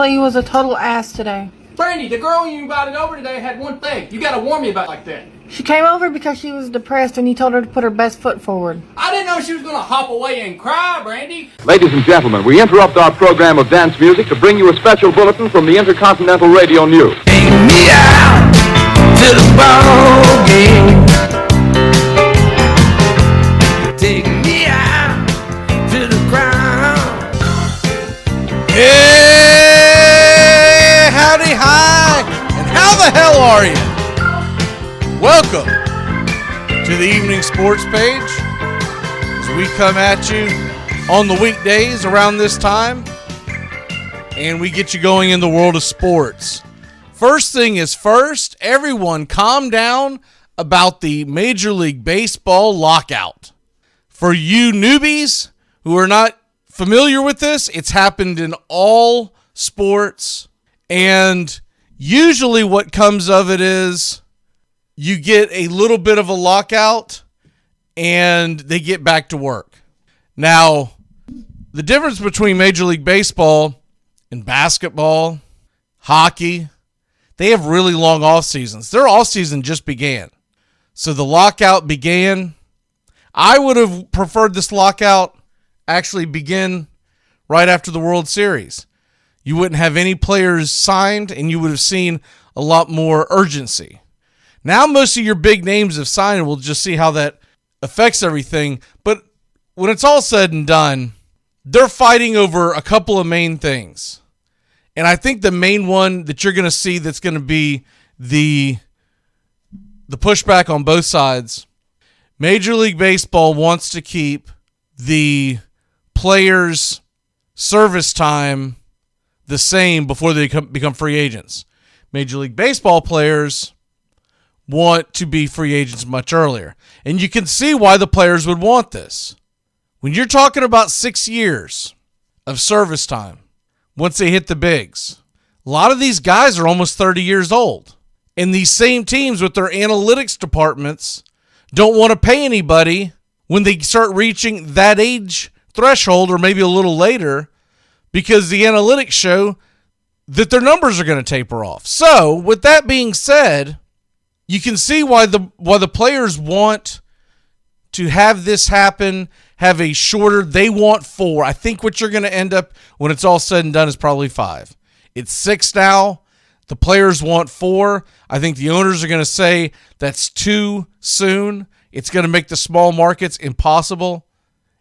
Kelly, you was a total ass today. Brandy, the girl you invited over today had one thing. You gotta warn me about it like that. She came over because she was depressed and you told her to put her best foot forward. I didn't know she was gonna hop away and cry, Brandy. Ladies and gentlemen, we interrupt our program of dance music to bring you a special bulletin from the Intercontinental Radio News. Take me out to the ball game. Take me out to the ground. Hey, howdy, hi, and how the hell are you? Welcome to the Evening Sports Page as we come at you on the weekdays around this time and we get you going in the world of sports. First thing is first, everyone calm down about the Major League Baseball lockout. For you newbies who are not familiar with this, it's happened in all sports, and usually what comes of it is you get a little bit of a lockout and they get back to work. Now, the difference between Major League Baseball and basketball, hockey, they have really long off seasons. Their off season just began. So the lockout began. I would have preferred this lockout actually begin right after the World Series. You wouldn't have any players signed and you would have seen a lot more urgency. Now most of your big names have signed, and we'll just see how that affects everything. But when it's all said and done, they're fighting over a couple of main things. And I think the main one that you're going to see that's going to be the pushback on both sides, Major League Baseball wants to keep the players' service time the same before they become free agents. Major League Baseball players want to be free agents much earlier. And you can see why the players would want this. When you're talking about 6 years of service time, once they hit the bigs, a lot of these guys are almost 30 years old. And these same teams with their analytics departments don't want to pay anybody when they start reaching that age threshold or maybe a little later, because the analytics show that their numbers are going to taper off. So with that being said, you can see why the players want to have this happen, have a shorter, they want 4. I think what you're going to end up when it's all said and done is probably 5. It's 6 now. The players want 4. I think the owners are going to say that's too soon. It's going to make the small markets impossible.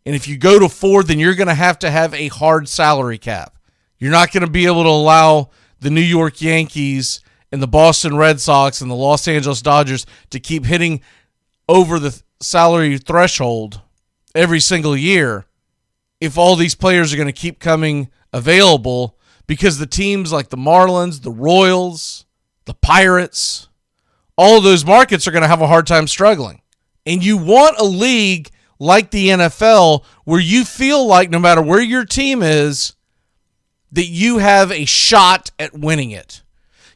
And if you go to 4, then you're going to have a hard salary cap. You're not going to be able to allow the New York Yankees and the Boston Red Sox and the Los Angeles Dodgers to keep hitting over the salary threshold every single year if all these players are going to keep coming available, because the teams like the Marlins, the Royals, the Pirates, all of those markets are going to have a hard time struggling. And you want a league like the NFL where you feel like no matter where your team is, that you have a shot at winning it.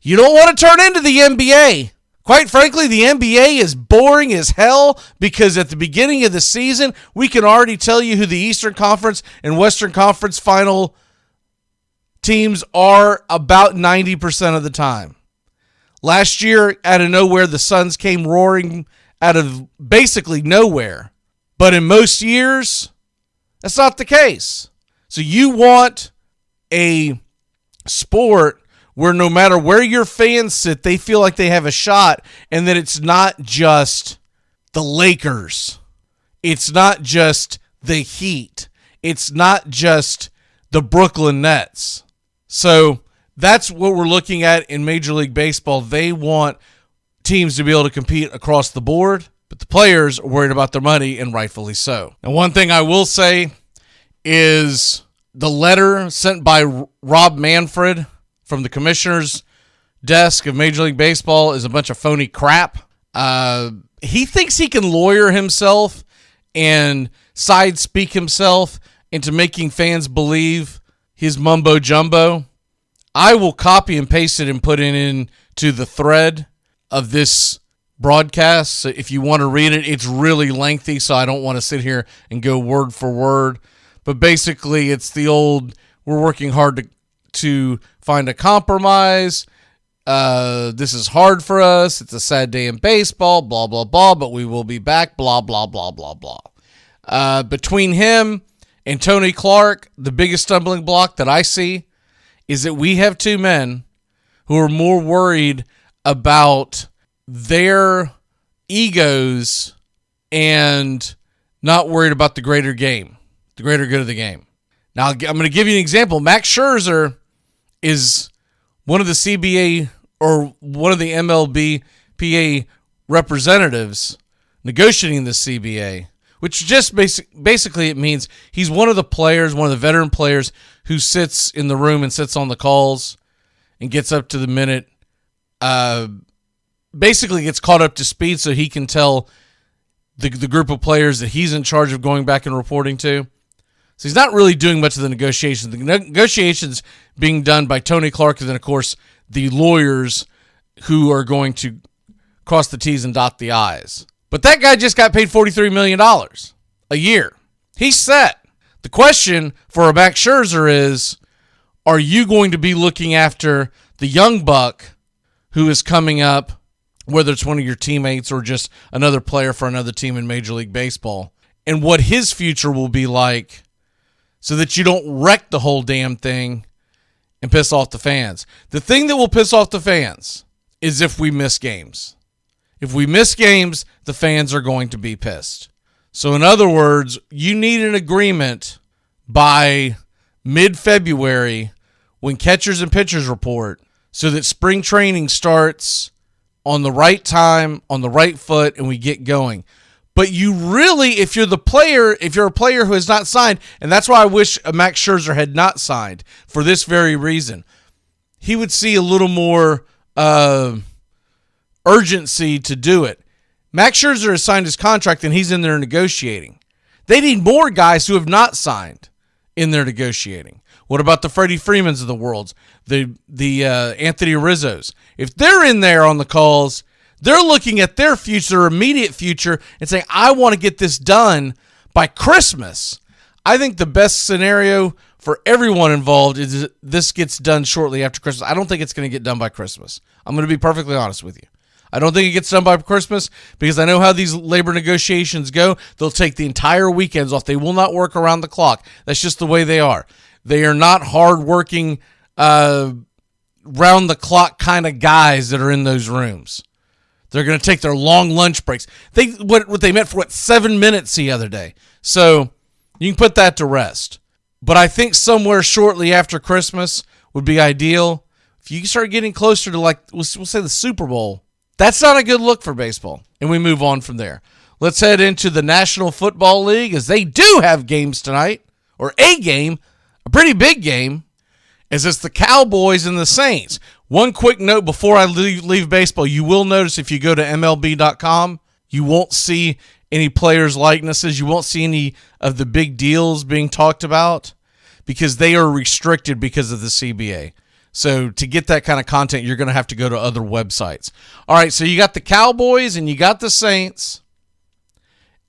You don't want to turn into the NBA. Quite frankly, the NBA is boring as hell because at the beginning of the season, we can already tell you who the Eastern Conference and Western Conference final teams are about 90% of the time. Last year, out of nowhere, the Suns came roaring out of basically nowhere. But in most years, that's not the case. So you want a sport where no matter where your fans sit, they feel like they have a shot, and that it's not just the Lakers. It's not just the Heat. It's not just the Brooklyn Nets. So that's what we're looking at in Major League Baseball. They want teams to be able to compete across the board, but the players are worried about their money, and rightfully so. And one thing I will say is the letter sent by Rob Manfred from the commissioner's desk of Major League Baseball is a bunch of phony crap. He thinks he can lawyer himself and side speak himself into making fans believe his mumbo jumbo. I will copy and paste it and put it into the thread of this broadcast. So if you want to read it, it's really lengthy, so I don't want to sit here and go word for word. But basically, it's the old, we're working hard to find a compromise. This is hard for us. It's a sad day in baseball, blah, blah, blah, but we will be back, blah, blah, blah, blah, blah. Between him and Tony Clark, the biggest stumbling block that I see is that we have two men who are more worried about their egos and not worried about the greater game, the greater good of the game. Now, I'm going to give you an example. Max Scherzer is one of the CBA or one of the MLBPA representatives negotiating the CBA, which just basically it means he's one of the players, one of the veteran players who sits in the room and sits on the calls and gets up to the minute, basically gets caught up to speed so he can tell the group of players that he's in charge of going back and reporting to. So he's not really doing much of the negotiations. The negotiations being done by Tony Clark and then, of course, the lawyers who are going to cross the T's and dot the I's. But that guy just got paid $43 million a year. He's set. The question for a Max Scherzer is, are you going to be looking after the young buck who is coming up, whether it's one of your teammates or just another player for another team in Major League Baseball, and what his future will be like so that you don't wreck the whole damn thing and piss off the fans? The thing that will piss off the fans is if we miss games. If we miss games, the fans are going to be pissed. So in other words, you need an agreement by mid-February when catchers and pitchers report so that spring training starts on the right time, on the right foot, and we get going. But you really, if you're a player who has not signed, and that's why I wish Max Scherzer had not signed for this very reason, he would see a little more urgency to do it. Max Scherzer has signed his contract and he's in there negotiating. They need more guys who have not signed in there negotiating. What about the Freddie Freemans of the world, the Anthony Rizzos? If they're in there on the calls, they're looking at their future, their immediate future, and saying, I want to get this done by Christmas. I think the best scenario for everyone involved is that this gets done shortly after Christmas. I don't think it's going to get done by Christmas. I'm going to be perfectly honest with you. I don't think it gets done by Christmas because I know how these labor negotiations go. They'll take the entire weekends off. They will not work around the clock. That's just the way they are. They are not hard-working, round-the-clock kind of guys that are in those rooms. They're going to take their long lunch breaks. What they meant for 7 minutes the other day. So you can put that to rest. But I think somewhere shortly after Christmas would be ideal. If you start getting closer to, like, we'll say the Super Bowl, that's not a good look for baseball. And we move on from there. Let's head into the National Football League as they do have games tonight, or a game, a pretty big game, as it's the Cowboys and the Saints. One quick note before I leave baseball, you will notice if you go to MLB.com, you won't see any players' likenesses. You won't see any of the big deals being talked about because they are restricted because of the CBA. So to get that kind of content, you're going to have to go to other websites. All right, so you got the Cowboys and you got the Saints,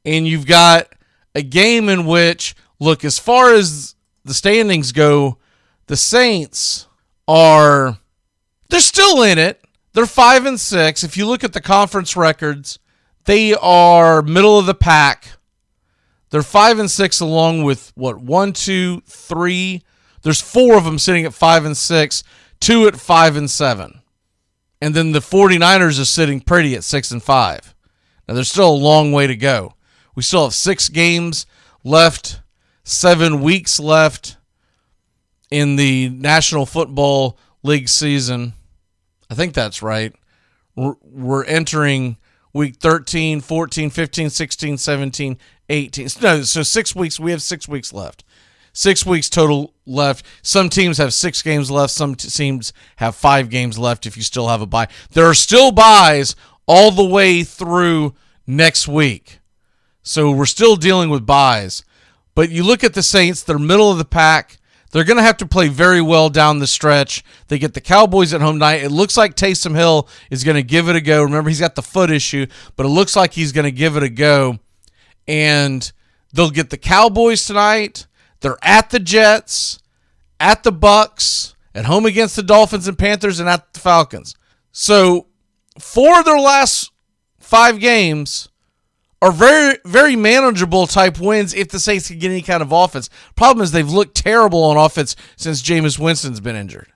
and you've got a game in which, look, as far as the standings go, the Saints they're still in it. They're 5-6. If you look at the conference records, they are middle of the pack. They're 5-6 along with, 1, 2, 3. There's 4 of them sitting at 5-6, 2 at 5-7. And then the 49ers are sitting pretty at 6-5. Now, there's still a long way to go. We still have 6 games left, 7 weeks left in the National Football League season. I think that's right. We're entering week 13, 14, 15, 16, 17, 18. No, so 6 weeks. We have 6 weeks left. 6 weeks total left. Some teams have 6 games left. Some teams have 5 games left if you still have a bye. There are still byes all the way through next week. So we're still dealing with byes. But you look at the Saints, they're middle of the pack. They're going to have to play very well down the stretch. They get the Cowboys at home tonight. It looks like Taysom Hill is going to give it a go. Remember, he's got the foot issue, but it looks like he's going to give it a go. And they'll get the Cowboys tonight. They're at the Jets, at the Bucks, at home against the Dolphins and Panthers, and at the Falcons. So 4 of their last 5 games are very, very manageable type wins if the Saints can get any kind of offense. Problem is they've looked terrible on offense since Jameis Winston's been injured.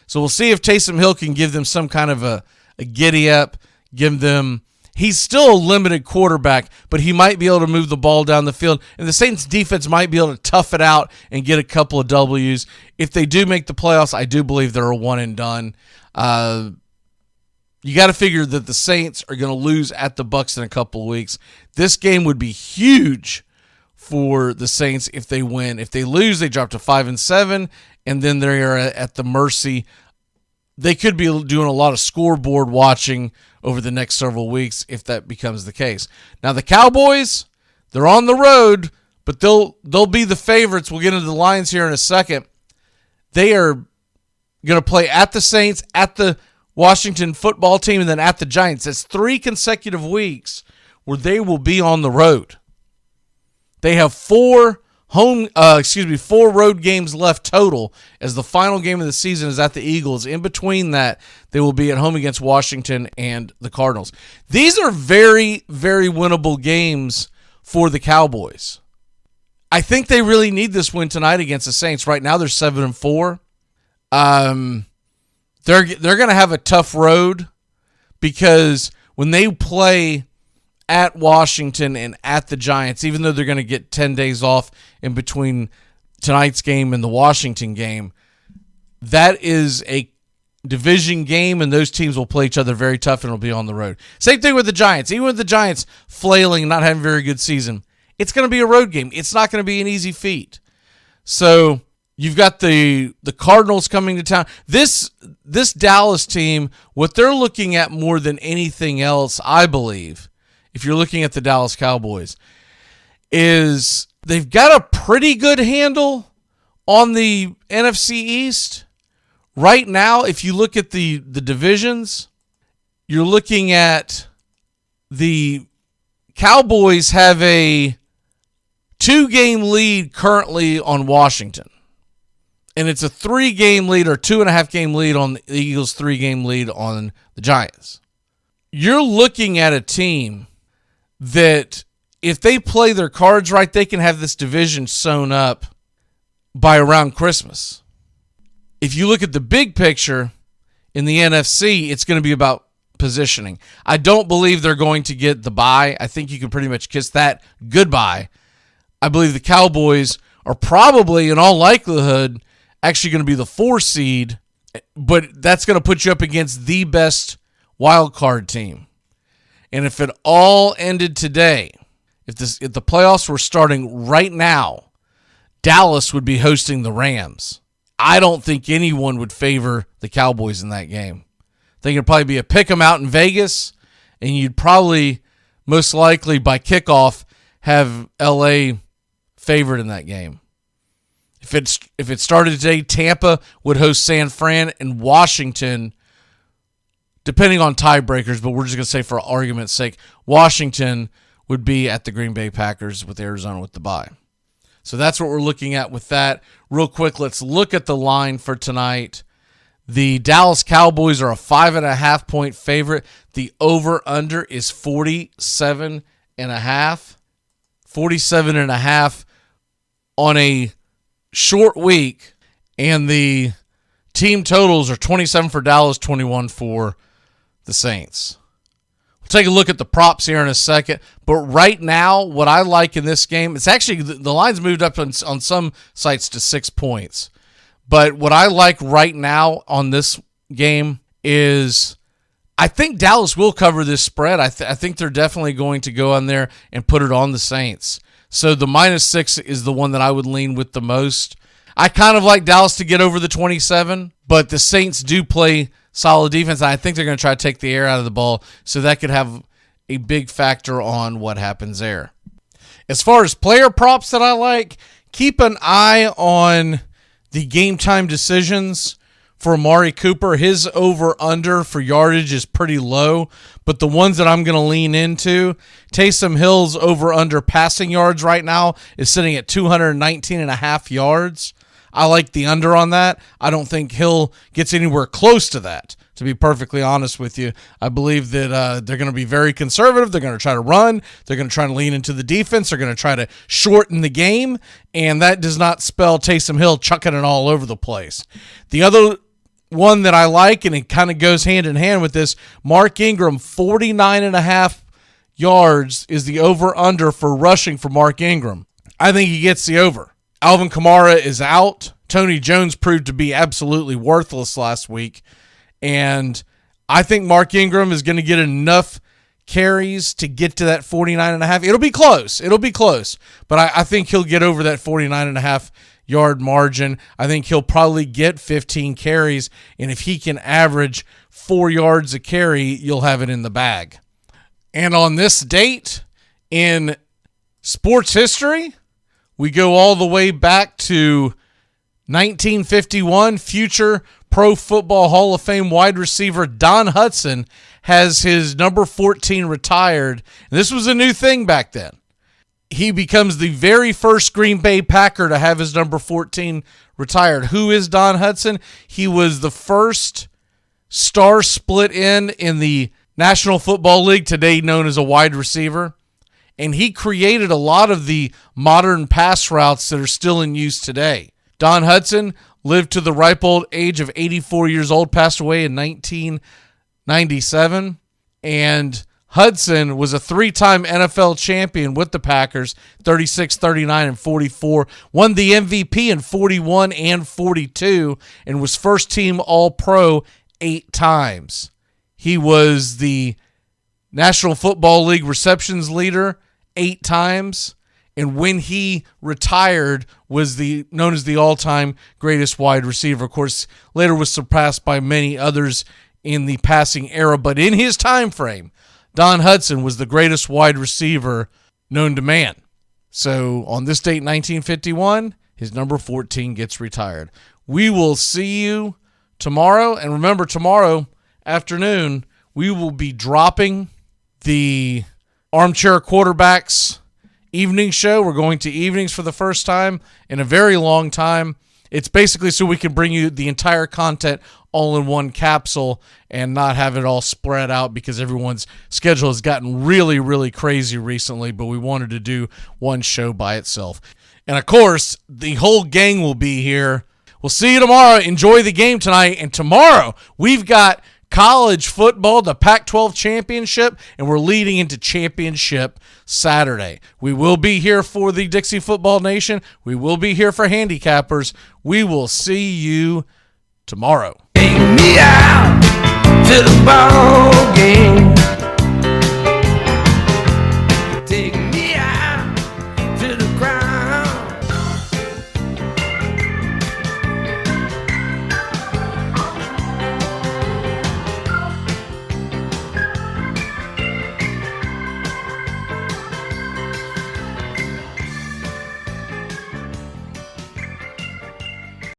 So we'll see if Taysom Hill can give them some kind of a giddy up, give them... He's still a limited quarterback, but he might be able to move the ball down the field, and the Saints defense might be able to tough it out and get a couple of W's. If they do make the playoffs, I do believe they're a one and done. You got to figure that the Saints are going to lose at the Bucs in a couple of weeks. This game would be huge for the Saints if they win. If they lose, they drop to 5-7, and then they are at the mercy. They could be doing a lot of scoreboard watching over the next several weeks if that becomes the case. Now the Cowboys, they're on the road, but they'll be the favorites. We'll get into the Lions here in a second. They are going to play at the Saints, at the Washington football team, and then at the Giants. It's 3 consecutive weeks where they will be on the road. They have 4 road games left total, as the final game of the season is at the Eagles. In between that, they will be at home against Washington and the Cardinals. These are very, very winnable games for the Cowboys. I think they really need this win tonight against the Saints. Right now, they're 7-4. They're going to have a tough road because when they play at Washington and at the Giants, even though they're going to get 10 days off in between tonight's game and the Washington game, that is a division game, and those teams will play each other very tough, and it'll be on the road. Same thing with the Giants. Even with the Giants flailing and not having a very good season, it's going to be a road game. It's not going to be an easy feat. So you've got the Cardinals coming to town. This Dallas team, what they're looking at more than anything else, I believe, if you're looking at the Dallas Cowboys, is they've got a pretty good handle on the NFC East. Right now, if you look at the divisions, you're looking at the Cowboys have a 2-game lead currently on Washington. And it's a 3-game lead or 2.5-game lead on the Eagles, 3-game lead on the Giants. You're looking at a team that if they play their cards right, they can have this division sewn up by around Christmas. If you look at the big picture in the NFC, it's going to be about positioning. I don't believe they're going to get the bye. I think you can pretty much kiss that goodbye. I believe the Cowboys are probably, in all likelihood, actually going to be the 4 seed, but that's going to put you up against the best wild card team. And if it all ended today, if the playoffs were starting right now, Dallas would be hosting the Rams. I don't think anyone would favor the Cowboys in that game. I think it'd probably be a pick 'em out in Vegas, and you'd probably, most likely by kickoff, have LA favored in that game. If it started today, Tampa would host San Fran, and Washington, depending on tiebreakers, but we're just going to say for argument's sake, Washington would be at the Green Bay Packers with Arizona with the bye. So that's what we're looking at with that. Real quick, let's look at the line for tonight. The Dallas Cowboys are a 5.5-point favorite. The over-under is 47.5. 47.5 on a short week, and the team totals are 27 for Dallas, 21 for the Saints. We'll take a look at the props here in a second, but right now, what I like in this game, it's actually, the line's moved up on some sites to 6 points, but what I like right now on this game is I think Dallas will cover this spread. I think they're definitely going to go on there and put it on the Saints. So the -6 is the one that I would lean with the most. I kind of like Dallas to get over the 27, but the Saints do play solid defense, and I think they're going to try to take the air out of the ball, so that could have a big factor on what happens there. As far as player props that I like, keep an eye on the game time decisions for Amari Cooper. His over-under for yardage is pretty low, but the ones that I'm going to lean into, Taysom Hill's over-under passing yards right now is sitting at 219.5 yards. I like the under on that. I don't think Hill gets anywhere close to that, to be perfectly honest with you. I believe that they're going to be very conservative. They're going to try to run. They're going to try to lean into the defense. They're going to try to shorten the game, and that does not spell Taysom Hill chucking it all over the place. The other one that I like, and it kind of goes hand in hand with this, Mark Ingram, 49.5 yards is the over-under for rushing for Mark Ingram. I think he gets the over. Alvin Kamara is out. Tony Jones proved to be absolutely worthless last week. And I think Mark Ingram is going to get enough carries to get to that 49.5. It'll be close. But I think he'll get over that 49.5 yard margin. I think he'll probably get 15 carries. And if he can average 4 yards a carry, you'll have it in the bag. And on this date in sports history, we go all the way back to 1951. Future Pro Football Hall of Fame wide receiver Don Hutson has his number 14 retired. And this was a new thing back then. He becomes the very first Green Bay Packer to have his number 14 retired. Who is Don Hutson? He was the first star split in the National Football League, today known as a wide receiver. And he created a lot of the modern pass routes that are still in use today. Don Hutson lived to the ripe old age of 84 years old, passed away in 1997. And Hudson was a 3-time NFL champion with the Packers, 36, 39, and 44. Won the MVP in 41 and 42, and was first-team All-Pro 8 times. He was the National Football League receptions leader 8 times, and when he retired was known as the all-time greatest wide receiver. Of course, later was surpassed by many others in the passing era, but in his time frame, Don Hutson was the greatest wide receiver known to man. So on this date, 1951, his number 14 gets retired. We will see you tomorrow, and remember, tomorrow afternoon, we will be dropping the Armchair Quarterbacks evening show. We're going to evenings for the first time in a very long time. It's basically so we can bring you the entire content all in one capsule and not have it all spread out, because everyone's schedule has gotten really, really crazy recently, but we wanted to do one show by itself. And of course, the whole gang will be here. We'll see you tomorrow. Enjoy the game tonight. And tomorrow, we've got college football, the Pac-12 championship, and we're leading into championship Saturday. We will be here for the Dixie Football Nation. We will be here for handicappers. We will see you tomorrow. Take me out to the ball game.